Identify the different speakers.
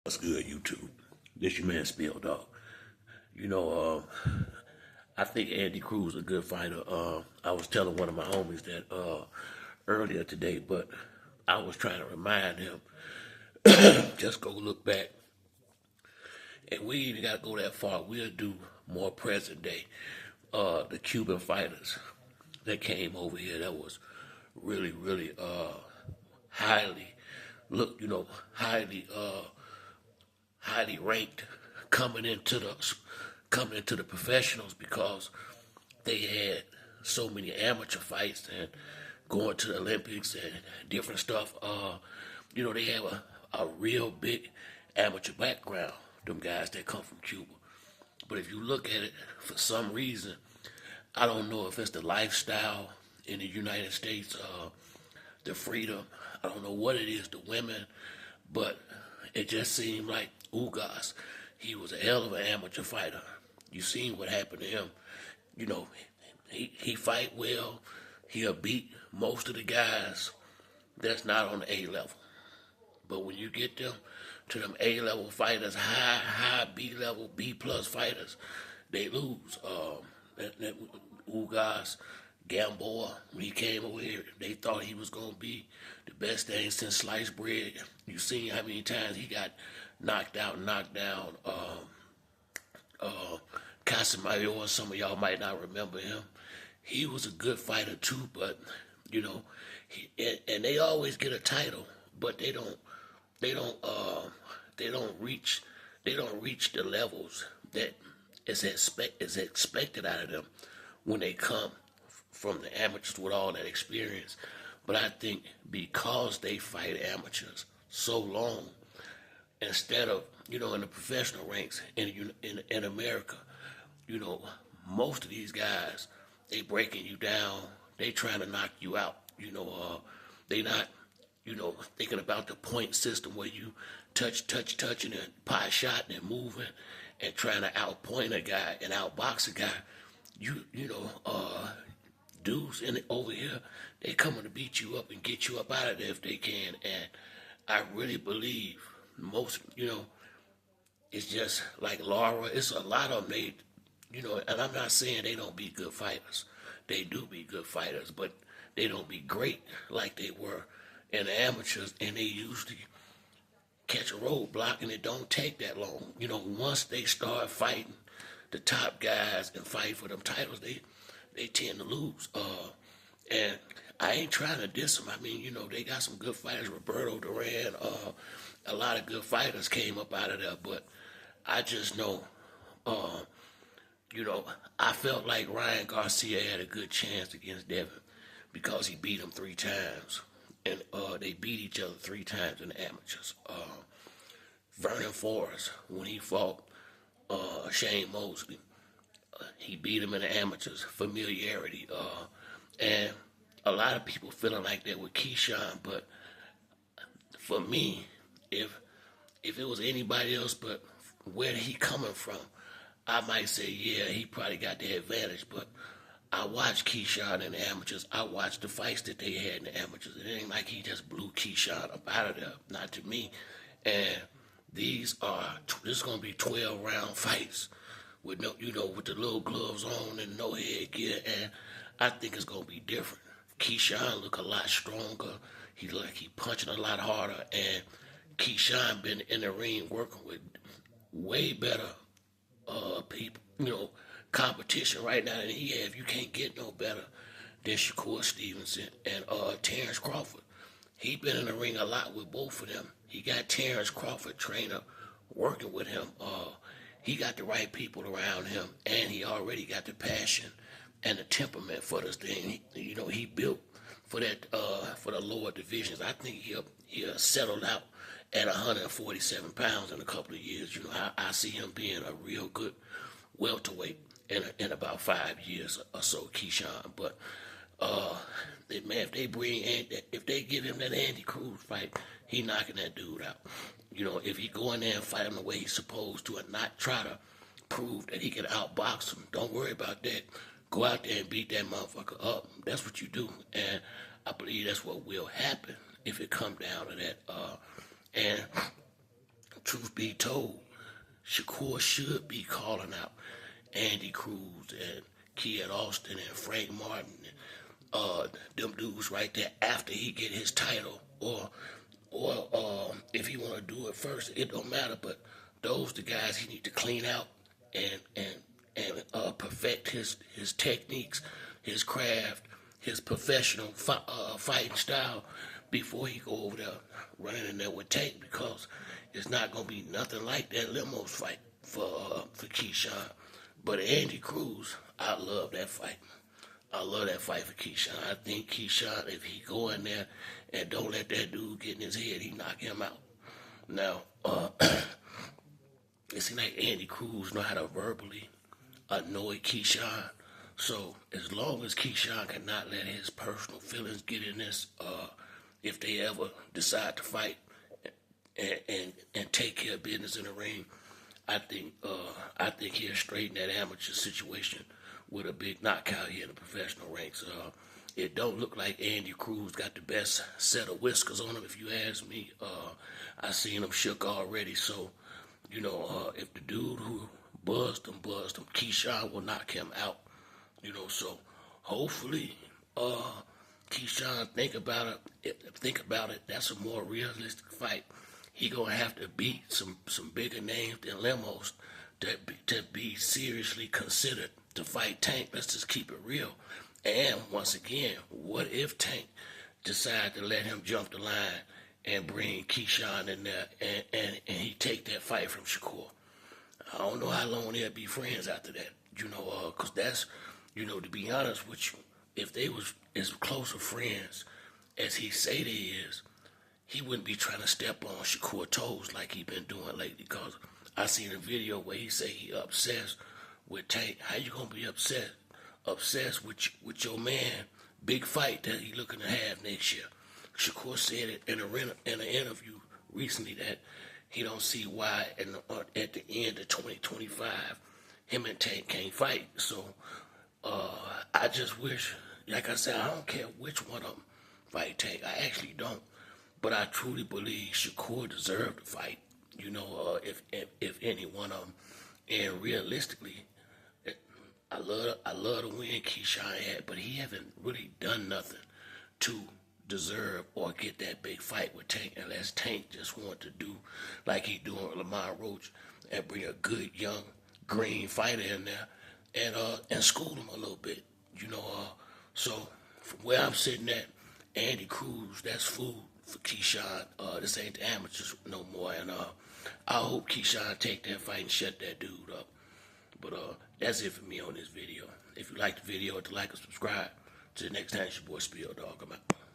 Speaker 1: What's good, YouTube? This your man Spill Dog. You know, I think Andy Cruz is a good fighter. I was telling one of my homies that earlier today, but I was trying to remind him, just go look back. And we even got to go that far. We'll do more present day. The Cuban fighters that came over here that was really highly, highly ranked coming into the professionals because they had so many amateur fights and going to the Olympics and different stuff. They have a real big amateur background, them guys that come from Cuba. But if you look at it, for some reason, I don't know if it's the lifestyle in the United States, the freedom. I don't know what it is, the women, but it just seemed like Ugas, he was a hell of an amateur fighter. You seen what happened to him. You know, he fight well. He'll beat most of the guys that's not on the A level. But when you get them to them A level fighters, high B level, B plus fighters, they lose. That Ugas, Gamboa, when he came over here, they thought he was gonna be the best thing since sliced bread. You seen how many times he got knocked out, knocked down. Casamayor, some of y'all might not remember him. He was a good fighter too, but and they always get a title, but they don't reach the levels that is expected out of them when they come from the amateurs with all that experience. But I think because they fight amateurs so long, instead of in the professional ranks in America, most of these guys, they breaking you down, they trying to knock you out. They not thinking about the point system where you touching and pot shotting and moving and trying to outpoint a guy and outbox a guy. Dudes over here, they coming to beat you up and get you up out of there if they can. And I really believe most, it's just like Laura. It's a lot of them. And I'm not saying they don't be good fighters. They do be good fighters, but they don't be great like they were in the amateurs. And they usually catch a roadblock, and it don't take that long. Once they start fighting the top guys and fight for them titles, they tend to lose. And I ain't trying to diss them. I mean, they got some good fighters. Roberto Duran, a lot of good fighters came up out of there. But I just know, I felt like Ryan Garcia had a good chance against Devin because he beat him 3 times. And they beat each other 3 times in the amateurs. Vernon Forrest, when he fought Shane Mosley, he beat him in the amateurs, familiarity. And a lot of people feeling like that with Keyshawn, but for me, if it was anybody else but where he coming from, I might say, yeah, he probably got the advantage. But I watched Keyshawn in the amateurs. I watched the fights that they had in the amateurs. It ain't like he just blew Keyshawn up out of there, not to me. And this is gonna be 12-round fights with with the little gloves on and no headgear, and I think it's gonna be different. Keyshawn look a lot stronger. He look like he punching a lot harder, and Keyshawn been in the ring working with way better people, competition right now than he have. You can't get no better than Shakur Stevenson and Terrence Crawford. He been in the ring a lot with both of them. He got Terrence Crawford trainer working with him. He got the right people around him, and he already got the passion and the temperament for this thing. He built for that for the lower divisions. I think he'll settle out at 147 pounds in a couple of years. I see him being a real good welterweight in about 5 years or so, Keyshawn. But if they give him that Andy Cruz fight, he knocking that dude out. If he go in there and fight him the way he's supposed to and not try to prove that he can outbox him, don't worry about that. Go out there and beat that motherfucker up. That's what you do. And I believe that's what will happen if it come down to that. And truth be told, Shakur should be calling out Andy Cruz and Keon Austin and Frank Martin and them dudes right there after he get his title, or if he want to do it first, it don't matter. But those the guys he need to clean out and perfect his techniques, his craft, his professional fighting style before he go over there running in there with Tank, because it's not gonna be nothing like that Limos fight for Keyshawn. But Andy Cruz, I love that fight. I love that fight for Keyshawn. I think Keyshawn, if he go in there and don't let that dude get in his head, he knock him out. Now, it seems like Andy Cruz know how to verbally annoy Keyshawn. So as long as Keyshawn cannot let his personal feelings get in this, if they ever decide to fight and take care of business in the ring, I think he'll straighten that amateur situation with a big knockout here in the professional ranks. It don't look like Andy Cruz got the best set of whiskers on him, if you ask me. I seen him shook already, so if the dude who buzzed him, Keyshawn will knock him out. So hopefully, Keyshawn think about it. That's a more realistic fight. He gonna have to beat some bigger names than Lemos to be seriously considered to fight Tank. Let's just keep it real. And once again, what if Tank decide to let him jump the line and bring Keyshawn in there and he take that fight from Shakur? I don't know how long they'll be friends after that. Because that's, to be honest with you, if they was as close of friends as he say they is, he wouldn't be trying to step on Shakur toes like he been doing lately. Because I seen a video where he say he obsessed with Tank. How you gonna be obsessed with your man big fight that he looking to have next year? Shakur said it in an interview recently that he don't see why at the end of 2025 him and Tank can't fight. So I just wish, like I said, I don't care which one of them fight Tank. I actually don't. But I truly believe Shakur deserved to fight, if any one of them. And realistically, I love the win Keyshawn had, but he haven't really done nothing to deserve or get that big fight with Tank, unless Tank just want to do like he doing with Lamar Roach and bring a good young green fighter in there and school him a little bit, So from where I'm sitting at, Andy Cruz, that's food for Keyshawn. This ain't the amateurs no more, and I hope Keyshawn take that fight and shut that dude up. But that's it for me on this video. If you like the video, hit the like and subscribe. Till the next time, it's your boy Spill Dog. I'm out.